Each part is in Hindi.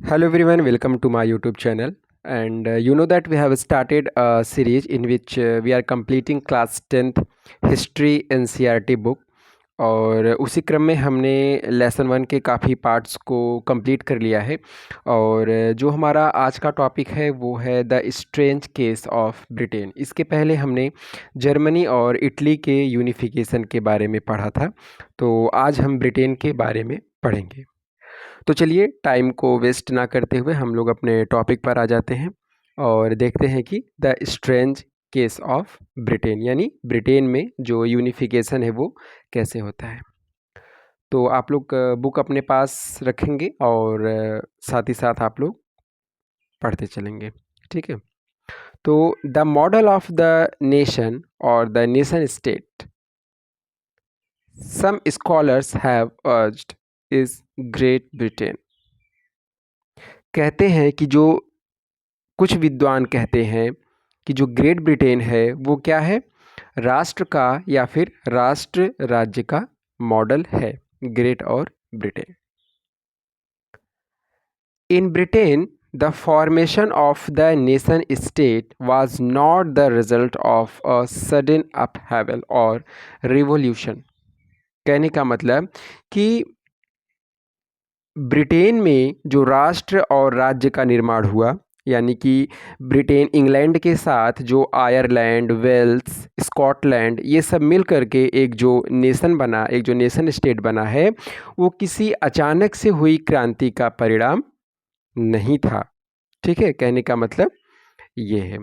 Hello everyone, welcome to my YouTube channel. And you know that we have started a series in which we are completing class 10th history NCERT book. और उसी क्रम में हमने लेसन 1 के काफ़ी पार्ट्स को कंप्लीट कर लिया है। और जो हमारा आज का टॉपिक है वो है the strange case of Britain. इसके पहले हमने जर्मनी और इटली के यूनिफिकेशन के बारे में पढ़ा था, तो आज हम ब्रिटेन के बारे में पढ़ेंगे। तो चलिए टाइम को वेस्ट ना करते हुए हम लोग अपने टॉपिक पर आ जाते हैं और देखते हैं कि the strange case of Britain यानी ब्रिटेन में जो यूनिफिकेशन है वो कैसे होता है। तो आप लोग बुक अपने पास रखेंगे और साथ ही साथ आप लोग पढ़ते चलेंगे, ठीक है। तो the model of the nation और the nation state some scholars have urged is Great Britain. कहते हैं कि जो कुछ विद्वान कहते हैं कि जो ग्रेट ब्रिटेन है वो क्या है, राष्ट्र का या फिर राष्ट्र राज्य का मॉडल है, ग्रेट और Britain. In Britain the formation of the nation state was not the result of a sudden upheaval और रिवॉल्यूशन। कहने का मतलब कि ब्रिटेन में जो राष्ट्र और राज्य का निर्माण हुआ, यानी कि ब्रिटेन इंग्लैंड के साथ जो आयरलैंड, वेल्स, स्कॉटलैंड ये सब मिल करके एक जो नेशन बना, एक जो नेशन स्टेट बना है, वो किसी अचानक से हुई क्रांति का परिणाम नहीं था। ठीक है, कहने का मतलब ये है।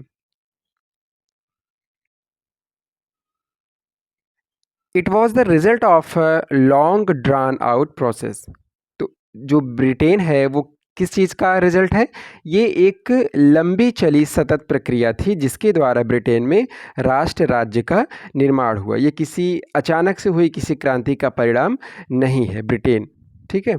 It was the result of a long drawn out process. तो जो ब्रिटेन है वो किस चीज़ का रिजल्ट है, ये एक लंबी चली सतत प्रक्रिया थी जिसके द्वारा ब्रिटेन में राष्ट्र राज्य का निर्माण हुआ। ये किसी अचानक से हुई किसी क्रांति का परिणाम नहीं है ब्रिटेन, ठीक है।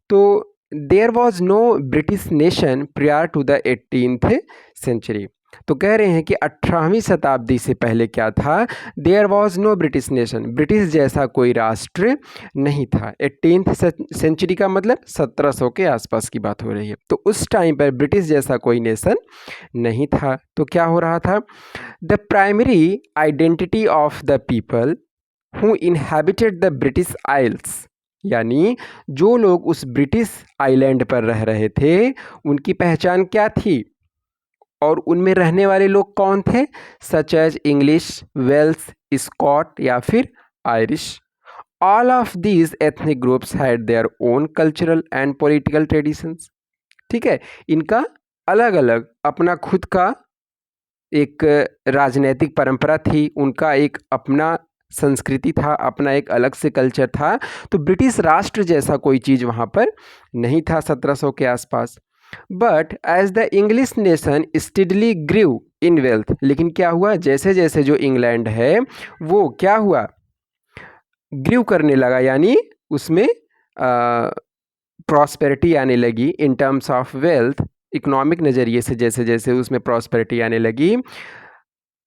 तो there was no British nation prior to the 18th century. तो कह रहे हैं कि 18वीं शताब्दी से पहले क्या था, there was no British nation, British जैसा कोई राष्ट्र नहीं था। 18th सेंचुरी का मतलब 1700 के आसपास की बात हो रही है। तो उस टाइम पर ब्रिटिश जैसा कोई नेशन नहीं था। तो क्या हो रहा था, the primary identity of the people who inhabited the British Isles, यानी जो लोग उस ब्रिटिश आइलैंड पर रह रहे थे उनकी पहचान क्या थी और उनमें रहने वाले लोग कौन थे, such as English, Wales, Scot या फिर Irish. All of these ethnic groups had their own cultural and political traditions. ठीक है, इनका अलग अलग अपना खुद का एक राजनीतिक परंपरा थी, उनका एक अपना संस्कृति था, अपना एक अलग से कल्चर था। तो ब्रिटिश राष्ट्र जैसा कोई चीज़ वहाँ पर नहीं था 1700 के आसपास। But as the English nation steadily grew in wealth, लेकिन क्या हुआ, जैसे जैसे जो इंग्लैंड है वो क्या हुआ, ग्रीव करने लगा, यानी उसमें प्रॉस्पेरिटी आने लगी in terms of wealth, economic नज़रिए से जैसे जैसे उसमें प्रॉस्पेरिटी आने लगी।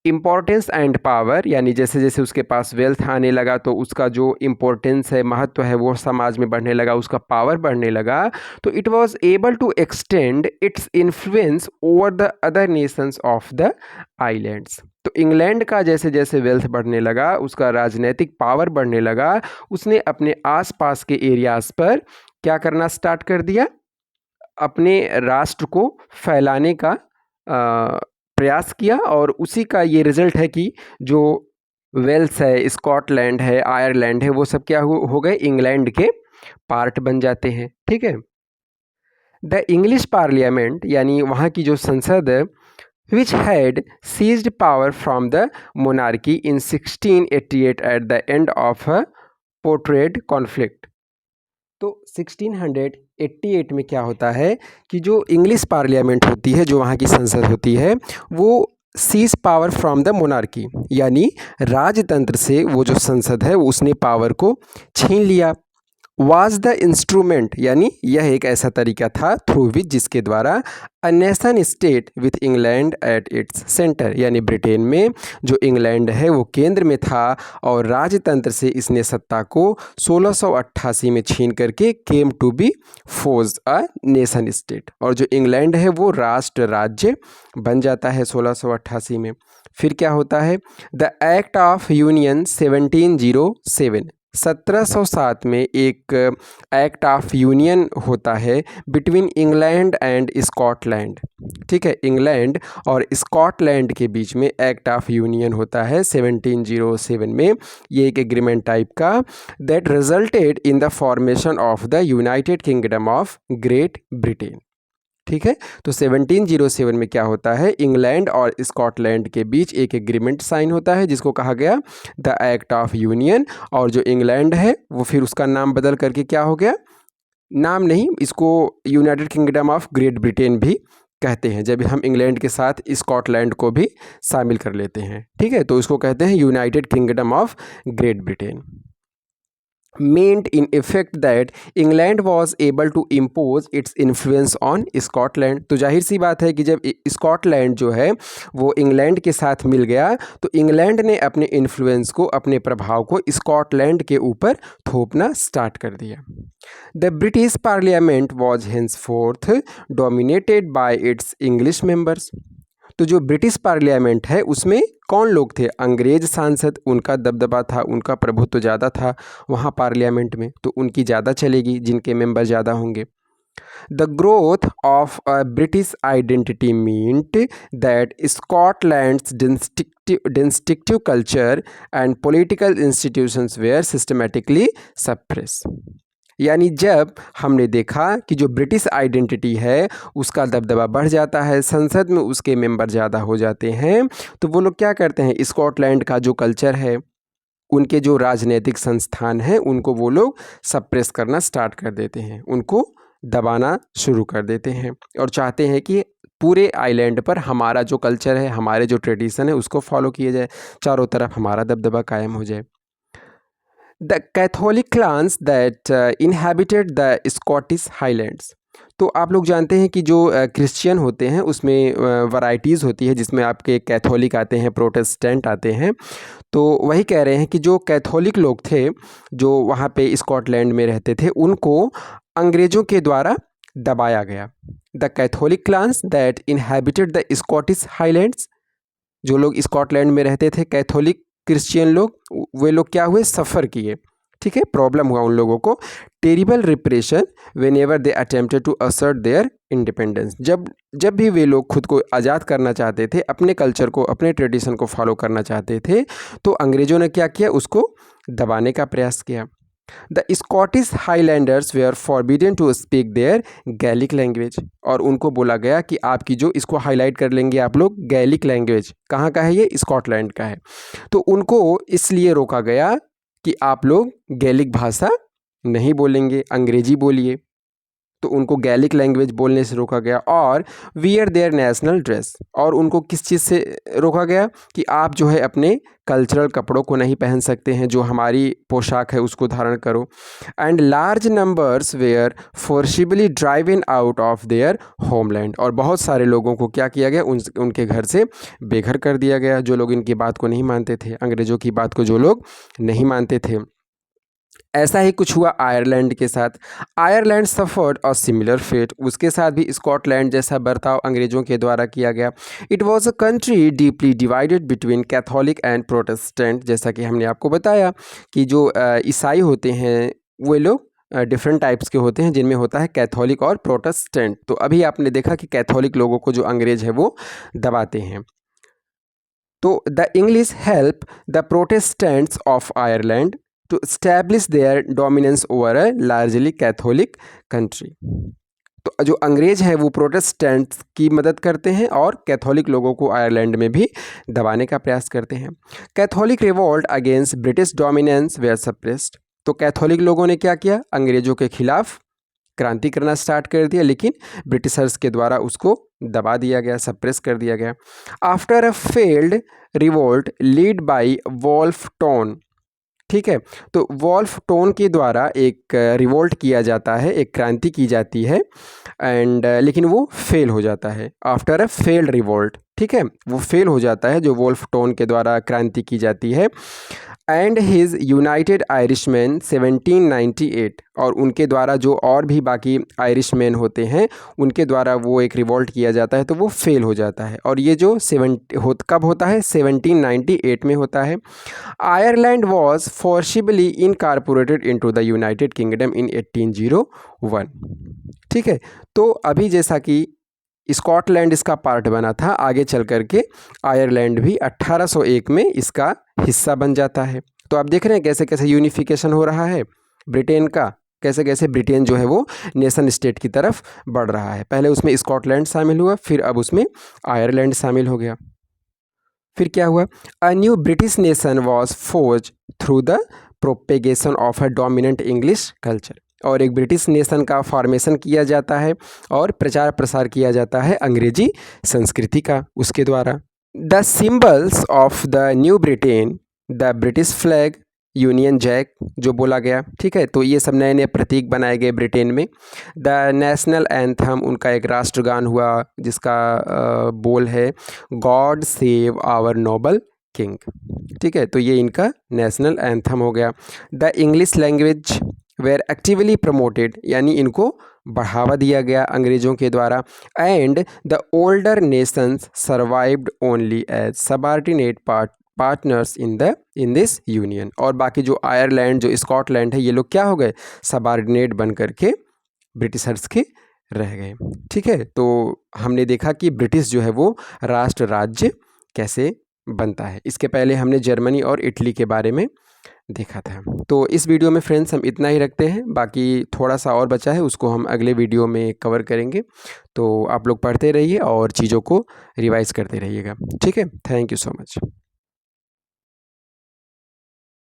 इम्पोर्टेंस एंड पावर, यानी जैसे जैसे उसके पास वेल्थ आने लगा तो उसका जो इम्पोर्टेंस है, महत्व है, वो समाज में बढ़ने लगा, उसका पावर बढ़ने लगा। तो it was able to extend its influence over the other nations of the islands. तो इंग्लैंड का जैसे जैसे वेल्थ बढ़ने लगा, उसका राजनीतिक पावर बढ़ने लगा, उसने अपने आसपास के एरियाज़ पर क्या करना स्टार्ट कर दिया, अपने राष्ट्र को फैलाने का प्रयास किया। और उसी का ये रिजल्ट है कि जो वेल्स है, स्कॉटलैंड है, आयरलैंड है, वो सब क्या हो गए, इंग्लैंड के पार्ट बन जाते हैं। ठीक है, द इंग्लिश पार्लियामेंट, यानी वहाँ की जो संसद है, which had seized power from the monarchy in 1688 at the end of a portrayed conflict। तो 1688 में क्या होता है कि जो इंग्लिश पार्लियामेंट होती है, जो वहाँ की संसद होती है, वो seize power from the monarchy, यानी राजतंत्र से वो जो संसद है उसने पावर को छीन लिया। वाज द इंस्ट्रूमेंट, यानी यह एक ऐसा तरीका था थ्रू विच जिसके द्वारा अ nation state with England at its centre, यानी ब्रिटेन में जो इंग्लैंड है वो केंद्र में था और राजतंत्र से इसने सत्ता को 1688 में छीन करके came to be force a nation state, और जो इंग्लैंड है वो राष्ट्र राज्य बन जाता है 1688 में। फिर क्या होता है, द एक्ट ऑफ यूनियन 1707, 1707 में एक एक्ट ऑफ यूनियन होता है बिटवीन इंग्लैंड एंड स्कॉटलैंड। ठीक है, इंग्लैंड और स्कॉटलैंड के बीच में एक्ट ऑफ यूनियन होता है 1707 में। ये एक एग्रीमेंट टाइप का that resulted in the formation of the United kingdom of great Britain. ठीक है, तो 1707 में क्या होता है, इंग्लैंड और स्कॉटलैंड के बीच एक एग्रीमेंट साइन होता है जिसको कहा गया द एक्ट ऑफ यूनियन। और जो इंग्लैंड है वो फिर उसका नाम बदल करके क्या हो गया, नाम नहीं, इसको United kingdom of great Britain भी कहते हैं जब हम इंग्लैंड के साथ स्कॉटलैंड को भी शामिल कर लेते हैं। ठीक है, तो इसको कहते हैं United kingdom of great Britain. meant in effect that England was able to impose its influence on Scotland। तो जाहिर सी बात है कि जब स्कॉटलैंड जो है वो इंग्लैंड के साथ मिल गया तो इंग्लैंड ने अपने इन्फ्लुएंस को, अपने प्रभाव को स्कॉटलैंड के ऊपर थोपना स्टार्ट कर दिया। The British parliament was henceforth dominated by its English members। तो जो ब्रिटिश पार्लियामेंट है उसमें कौन लोग थे, अंग्रेज सांसद, उनका दबदबा था, उनका प्रभुत्व तो ज़्यादा था वहाँ पार्लियामेंट में, तो उनकी ज़्यादा चलेगी जिनके मेंबर ज़्यादा होंगे। The growth of a British identity meant that Scotland's distinctive culture and political institutions were systematically suppress. यानी जब हमने देखा कि जो ब्रिटिश आइडेंटिटी है उसका दबदबा बढ़ जाता है, संसद में उसके मेंबर ज़्यादा हो जाते हैं, तो वो लोग क्या करते हैं, स्कॉटलैंड का जो कल्चर है, उनके जो राजनीतिक संस्थान हैं, उनको वो लोग सप्रेस करना स्टार्ट कर देते हैं, उनको दबाना शुरू कर देते हैं और चाहते हैं कि पूरे आइलैंड पर हमारा जो कल्चर है, हमारे जो ट्रेडिशन है उसको फॉलो किया जाए, चारों तरफ हमारा दबदबा कायम हो जाए। The Catholic clans that inhabited the Scottish highlands. तो आप लोग जानते हैं कि जो क्रिश्चियन होते हैं उसमें वैरायटीज़ होती है, जिसमें आपके कैथोलिक आते हैं, प्रोटेस्टेंट आते हैं। तो वही कह रहे हैं कि जो कैथोलिक लोग थे जो वहाँ पे स्कॉटलैंड में रहते थे उनको अंग्रेज़ों के द्वारा दबाया गया। The Catholic clans that inhabited the Scottish highlands, जो लोग स्कॉटलैंड में रहते थे कैथोलिक क्रिश्चियन लोग, वे लोग क्या हुए, सफ़र किए। ठीक है, प्रॉब्लम हुआ उन लोगों को। Terrible repression whenever they attempted to assert their independence, जब भी वे लोग खुद को आज़ाद करना चाहते थे, अपने कल्चर को, अपने ट्रेडिशन को फॉलो करना चाहते थे, तो अंग्रेज़ों ने क्या किया, उसको दबाने का प्रयास किया। The Scottish Highlanders were forbidden to speak their Gaelic language, और उनको बोला गया कि आपकी जो, इसको हाईलाइट कर लेंगे आप लोग, गैलिक लैंग्वेज कहाँ का है, ये स्कॉटलैंड का है, तो उनको इसलिए रोका गया कि आप लोग गैलिक भाषा नहीं बोलेंगे, अंग्रेजी बोलिए, तो उनको गैलिक लैंग्वेज बोलने से रोका गया। और वियर देयर नेशनल ड्रेस, और उनको किस चीज़ से रोका गया कि आप जो है अपने कल्चरल कपड़ों को नहीं पहन सकते हैं, जो हमारी पोशाक है उसको धारण करो। And large numbers were forcibly driven out of their homeland, और बहुत सारे लोगों को क्या किया गया, उनके घर से बेघर कर दिया गया, जो लोग इनकी बात को नहीं मानते थे, अंग्रेज़ों की बात को जो लोग नहीं मानते थे। ऐसा ही कुछ हुआ आयरलैंड के साथ। Ireland suffered a similar fate, उसके साथ भी स्कॉटलैंड जैसा बर्ताव अंग्रेज़ों के द्वारा किया गया। It was a country deeply divided between Catholic and Protestant, जैसा कि हमने आपको बताया कि जो ईसाई होते हैं वे लोग डिफरेंट टाइप्स के होते हैं, जिनमें होता है कैथोलिक और प्रोटेस्टेंट। तो अभी आपने देखा कि कैथोलिक लोगों को जो अंग्रेज़ है वो दबाते हैं। तो the English help the Protestants of Ireland to establish their dominance over a largely Catholic country। तो जो अंग्रेज हैं वो प्रोटेस्टेंट्स की मदद करते हैं और कैथोलिक लोगों को आयरलैंड में भी दबाने का प्रयास करते हैं। Catholic revolt against British dominance were suppressed, तो कैथोलिक लोगों ने क्या किया, अंग्रेजों के खिलाफ क्रांति करना स्टार्ट कर दिया, लेकिन ब्रिटिशर्स के द्वारा उसको दबा दिया गया, सप्रेस कर दिया गया। After a failed revolt led by Wolfe Tone, ठीक है। तो वोल्फ टोन के द्वारा एक रिवोल्ट किया जाता है, एक क्रांति की जाती है एंड लेकिन वो फेल हो जाता है आफ्टर अ फेल्ड रिवोल्ट। ठीक है, वो फेल हो जाता है जो वोल्फ टोन के द्वारा क्रांति की जाती है। एंड हिज यूनाइटेड आयरिशमैन 1798, और उनके द्वारा जो और भी बाकी आयरिशमैन होते हैं उनके द्वारा वो एक रिवोल्ट किया जाता है तो वो फेल हो जाता है। और ये जो कब होता है, 1798 में होता है। Ireland was forcibly incorporated into the United Kingdom in 1801। ठीक है, तो अभी जैसा कि स्कॉटलैंड इसका पार्ट बना था, आगे चल कर के आयरलैंड भी 1801 में इसका हिस्सा बन जाता है। तो आप देख रहे हैं कैसे कैसे यूनिफिकेशन हो रहा है ब्रिटेन का, कैसे कैसे ब्रिटेन जो है वो नेशन स्टेट की तरफ बढ़ रहा है। पहले उसमें स्कॉटलैंड शामिल हुआ, फिर अब उसमें आयरलैंड शामिल हो गया। फिर क्या हुआ, a new British nation was forge through the propagation of a dominant English culture, और एक ब्रिटिश नेशन का फॉर्मेशन किया जाता है और प्रचार प्रसार किया जाता है अंग्रेजी संस्कृति का उसके द्वारा। The symbols of the new Britain, the British flag, Union Jack जो बोला गया, ठीक है, तो ये सब नए नए प्रतीक बनाए गए ब्रिटेन में। द नेशनल एंथम, उनका एक राष्ट्रगान हुआ जिसका बोल है God save our noble king. ठीक है, तो ये इनका नेशनल एंथम हो गया। The English language were actively promoted, यानी इनको बढ़ावा दिया गया अंग्रेज़ों के द्वारा। And the older nations survived only as subordinate partners in this union, और बाकी जो आयरलैंड जो स्कॉटलैंड है ये लोग क्या हो गए, सबऑर्डिनेट बन करके ब्रिटिशर्स के रह गए। ठीक है, तो हमने देखा कि ब्रिटिश जो है वो राष्ट्र राज्य कैसे बनता है। इसके पहले हमने जर्मनी और इटली के बारे में देखा था। तो इस वीडियो में फ्रेंड्स हम इतना ही रखते हैं, बाकी थोड़ा सा और बचा है उसको हम अगले वीडियो में कवर करेंगे। तो आप लोग पढ़ते रहिए और चीज़ों को रिवाइज़ करते रहिएगा। ठीक है, थैंक यू सो मच।